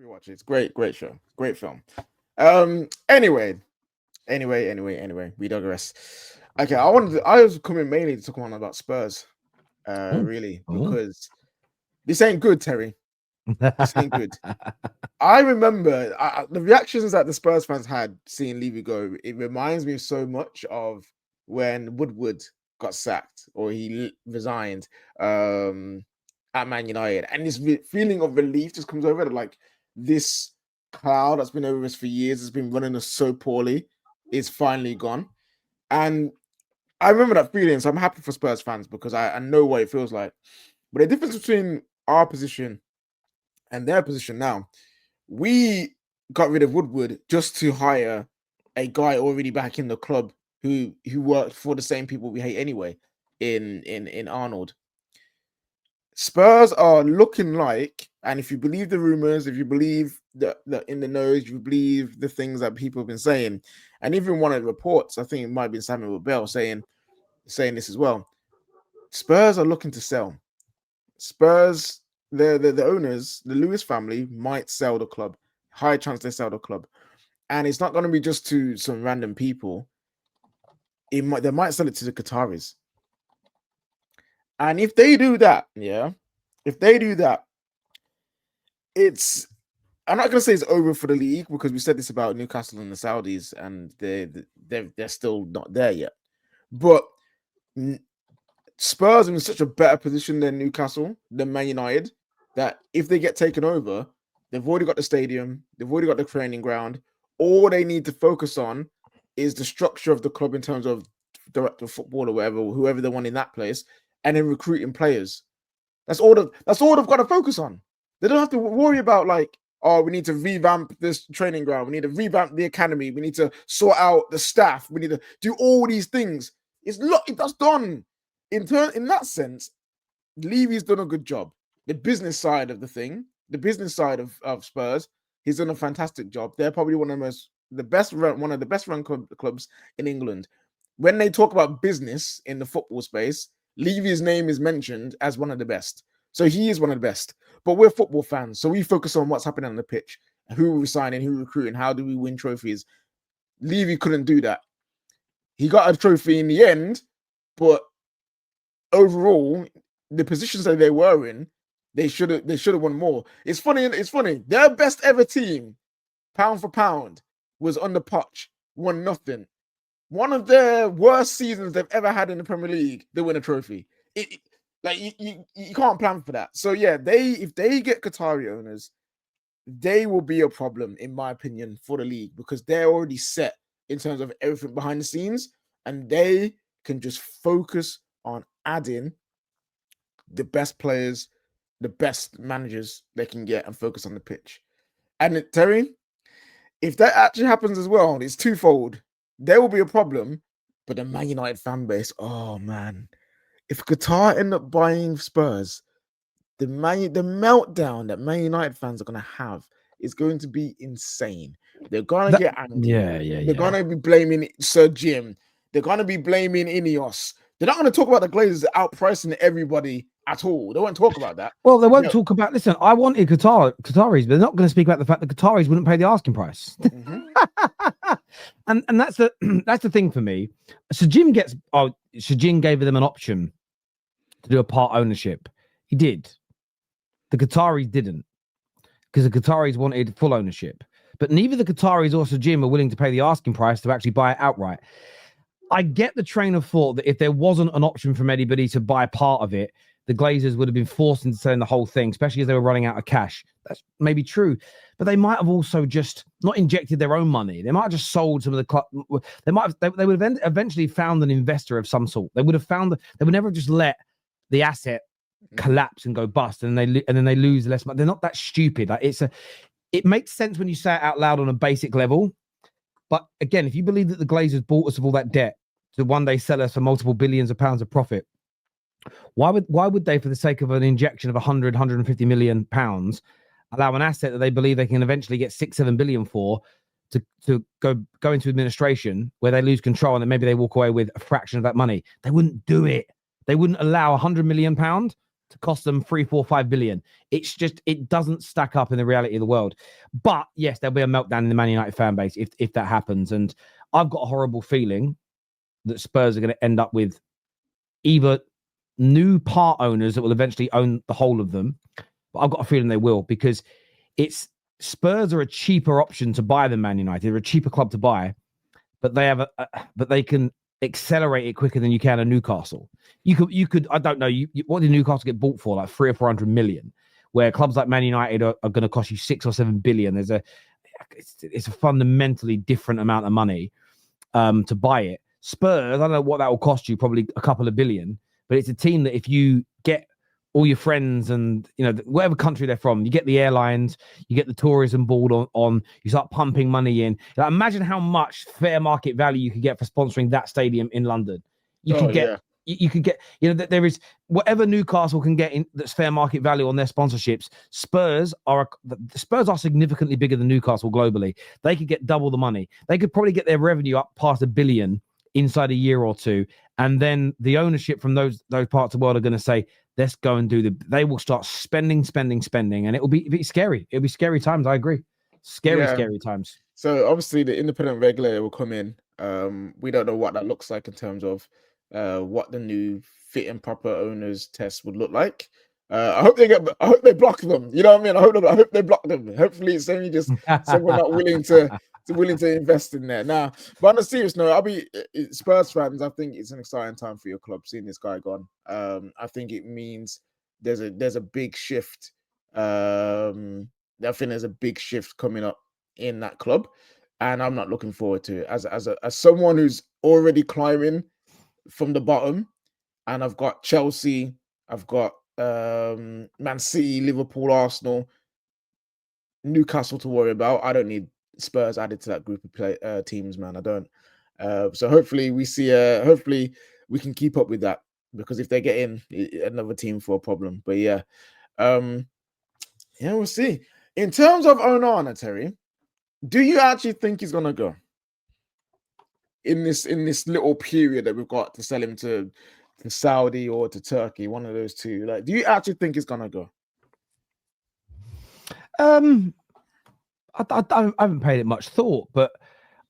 rewatch it. It's great show, great film. Anyway, we digress. Okay, I was coming mainly to talk about Spurs, really, because this ain't good, Terry. This ain't good. I remember the reactions that the Spurs fans had seeing Levy go. It reminds me so much of when Woodward got sacked or he resigned at Man United, and this feeling of relief just comes over. Like this cloud that's been over us for years, has been running us so poorly, is finally gone. And I remember that feeling, so I'm happy for Spurs fans because I know what it feels like. But the difference between our position and their position now, we got rid of Woodward just to hire a guy already back in the club who worked for the same people we hate anyway in Arnold. Spurs are looking like, and if you believe the rumors, if you believe the in the nose, you believe the things that people have been saying, and even one of the reports, I think it might have been Samuel Bell saying this as well. Spurs are looking to sell. Spurs, the owners, the Lewis family might sell the club. High chance they sell the club, and it's not going to be just to some random people. They might sell it to the Qataris. And if they do that, it's, I'm not going to say it's over for the league because we said this about Newcastle and the Saudis, and they're still not there yet. But Spurs are in such a better position than Newcastle, than Man United, that if they get taken over, they've already got the stadium, they've already got the training ground. All they need to focus on is the structure of the club in terms of director of football or whatever, whoever they want in that place, and then recruiting players. That's all they've got to focus on. They don't have to worry about like, oh, we need to revamp this training ground, we need to revamp the academy, we need to sort out the staff, we need to do all these things. That's done. In that sense, Levy's done a good job. The business side of the thing, the business side of Spurs, he's done a fantastic job. They're probably one of the best run clubs in England. When they talk about business in the football space, Levy's name is mentioned as one of the best. So he is one of the best. But we're football fans, so we focus on what's happening on the pitch, who we're signing, who we're recruiting, how do we win trophies. Levy couldn't do that. He got a trophy in the end, but overall, the positions that they were in, they should have won more. It's funny. Their best ever team, pound for pound, was under Poch, won nothing. One of their worst seasons they've ever had in the Premier League, they win a trophy. You can't plan for that. So yeah, if they get Qatari owners, they will be a problem, in my opinion, for the league because they're already set in terms of everything behind the scenes, and they can just focus on adding the best players, the best managers they can get, and focus on the pitch. And Terry, if that actually happens as well, it's twofold. There will be a problem, but the Man United fan base, oh man, if Qatar end up buying Spurs, the meltdown that Man United fans are going to have is going to be insane. They're going to get angry. They're going to be blaming Sir Jim. They're going to be blaming Ineos. They're not going to talk about the Glazers outpricing everybody at all. They won't talk about that. Well, they won't talk about, listen, I wanted Qataris, but they're not going to speak about the fact that Qataris wouldn't pay the asking price. Mm-hmm. and that's the thing for me. Sir Jim gave them an option to do a part ownership. He did. The Qataris didn't, because the Qataris wanted full ownership. But neither the Qataris or Sir Jim are willing to pay the asking price to actually buy it outright. I get the train of thought that if there wasn't an option from anybody to buy part of it, the Glazers would have been forced into selling the whole thing, especially as they were running out of cash. That's maybe true. But they might have also just not injected their own money. They might have just sold some of the... They would have eventually found an investor of some sort. They would never have just let the asset collapse and go bust, and then they lose less money. They're not that stupid. It makes sense when you say it out loud on a basic level. But again, if you believe that the Glazers bought us of all that debt to one day sell us for multiple billions of pounds of profit, why would they, for the sake of an injection of 150 million pounds, allow an asset that they believe they can eventually get 6-7 billion for to go into administration where they lose control and then maybe they walk away with a fraction of that money? They wouldn't do it. They wouldn't allow 100 million pound to cost them 3, 4, 5 billion. It's just, it doesn't stack up in the reality of the world. But yes, there'll be a meltdown in the Man United fan base if that happens. And I've got a horrible feeling that Spurs are going to end up with either new part owners that will eventually own the whole of them. But I've got a feeling they will, because it's Spurs are a cheaper option to buy than Man United. They're a cheaper club to buy, but they have but they can accelerate it quicker than you can a Newcastle. You could I don't know, what did Newcastle get bought for? Like 300 or 400 million, where clubs like Man United are going to cost you 6 or 7 billion. It's a fundamentally different amount of money to buy it. Spurs, I don't know what that will cost you, probably a couple of billion, but it's a team that if you get all your friends and, you know, whatever country they're from, you get the airlines, you get the tourism board on, you start pumping money in. Like, imagine how much fair market value you could get for sponsoring that stadium in London. You could get, you know, that there is whatever Newcastle can get in that's fair market value on their sponsorships. Spurs are significantly bigger than Newcastle globally. They could get double the money. They could probably get their revenue up past $1 billion inside a year or two. And then the ownership from those parts of the world are going to say, let's go and they will start spending. And it'll be scary. It'll be scary times. I agree. Scary times. So obviously the independent regulator will come in. We don't know what that looks like in terms of what the new fit and proper owners test would look like. I hope they block them. You know what I mean? I hope they block them. Hopefully it's only just someone not willing to invest in there. Now, but on a serious note, I'll be Spurs fans. I think it's an exciting time for your club seeing this guy gone. I think it means there's a big shift. I think there's a big shift coming up in that club, and I'm not looking forward to it. As someone who's already climbing from the bottom, and I've got Chelsea, I've got Man City, Liverpool, Arsenal, Newcastle to worry about. I don't need Spurs added to that group of teams, man. I don't. So hopefully hopefully we can keep up with that, because if they get in, another team for a problem. But yeah, we'll see. In terms of Onana, Terry, do you actually think he's gonna go in this little period that we've got to sell him to Saudi or to Turkey, one of those two? Like, do you actually think he's gonna go? I haven't paid it much thought, but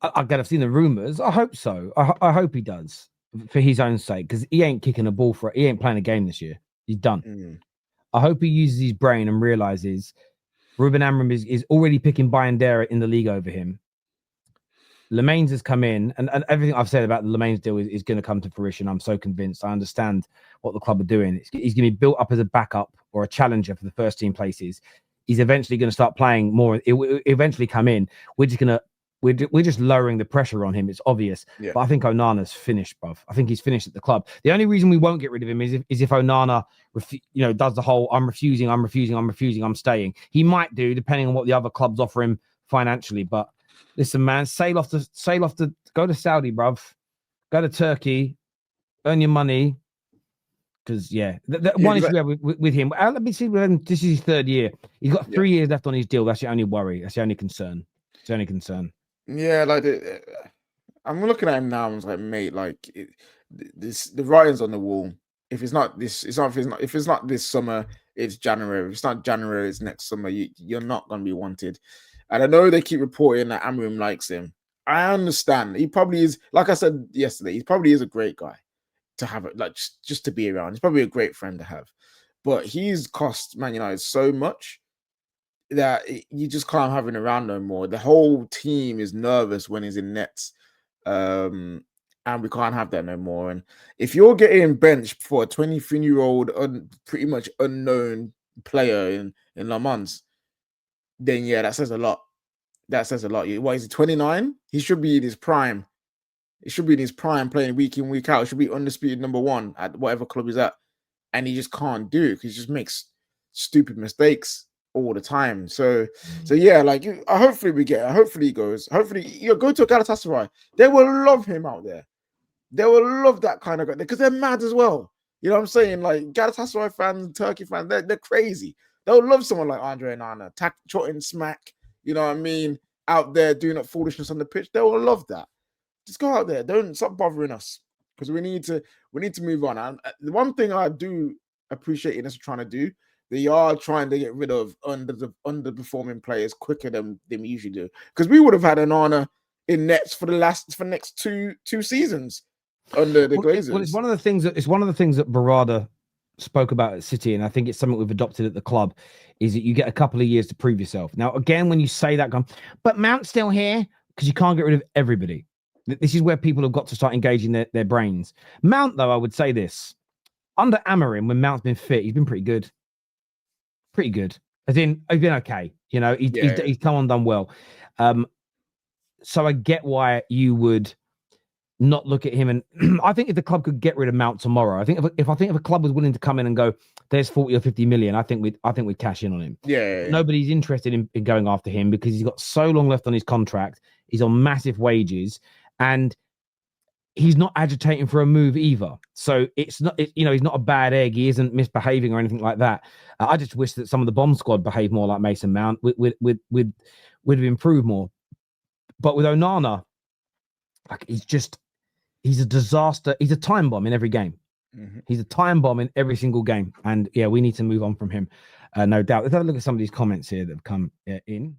again, I've seen the rumors. I hope so. I hope he does, for his own sake, because he ain't kicking a ball for it. He ain't playing a game this year. He's done. I hope he uses his brain and realizes Ruben Amorim is already picking Bayandera in the league over him. Lemaines has come in, and everything I've said about the Lemaines deal is going to come to fruition. I'm so convinced. I understand what the club are doing. He's going to be built up as a backup or a challenger for the first team places. He's eventually going to start playing more. It will eventually come in. We're just lowering the pressure on him. It's obvious. Yeah. But I think Onana's finished, bruv. I think he's finished at the club. The only reason we won't get rid of him is if Onana, does the whole I'm refusing, I'm staying. He might do, depending on what the other clubs offer him financially. But listen, man, sail off to go to Saudi, bruv. Go to Turkey, earn your money. Because one issue we have with him. Let me see. This is his 3rd year. He's got 3 years left on his deal. That's the only worry. That's the only concern. It's the only concern. Yeah, like I'm looking at him now. I'm like, mate, like the writing's on the wall. If it's not this summer, it's January. If it's not January, it's next summer. You're not going to be wanted. And I know they keep reporting that Amorim likes him. I understand. He probably is. Like I said yesterday, he probably is a great guy to have it, like just to be around. He's probably a great friend to have, but he's cost Man United so much that you just can't have him around no more. The whole team is nervous when he's in nets, and we can't have that no more. And if you're getting benched for a 23-year-old pretty much unknown player in Le Mans, then that says a lot. That says a lot. What is he, 29? He should be in his prime. It should be in his prime, playing week in, week out. It should be undisputed #1 at whatever club he's at. And he just can't do it because he just makes stupid mistakes all the time. So yeah, like, hopefully we get it. Hopefully he goes. Hopefully, go to Galatasaray. They will love him out there. They will love that kind of guy because they're mad as well. You know what I'm saying? Like, Galatasaray fans, Turkey fans, they're crazy. They'll love someone like Andre Onana, trotting smack, you know what I mean, out there doing up foolishness on the pitch. They will love that. Just go out there. Don't stop bothering us, because we need to move on. And the one thing I do appreciating us trying to do. They are trying to get rid of underperforming players quicker than we usually do. Because we would have had Onana in nets for the next two seasons under the Glazers. Well, it's one of the things that Barada spoke about at City, and I think it's something we've adopted at the club, is that you get a couple of years to prove yourself. Now, again, when you say that, but Mount's still here, because you can't get rid of everybody. This is where people have got to start engaging their brains. Mount, though, I would say this. Under Amorim, when Mount's been fit, he's been pretty good. Pretty good. As in, he's been okay. You know, he's come on, done well. So I get why you would not look at him. And I think if the club could get rid of Mount tomorrow, I think if a club was willing to come in and go, there's 40 or 50 million, I think we'd cash in on him. Yeah. Nobody's interested in going after him because he's got so long left on his contract. He's on massive wages, and he's not agitating for a move either. So he's not a bad egg. He isn't misbehaving or anything like that. I just wish that some of the bomb squad behaved more like Mason Mount. Would have improved more. But with Onana, like he's a disaster. He's a time bomb in every game. Mm-hmm. He's a time bomb in every single game. And yeah, we need to move on from him, no doubt. Let's have a look at some of these comments here that have come in.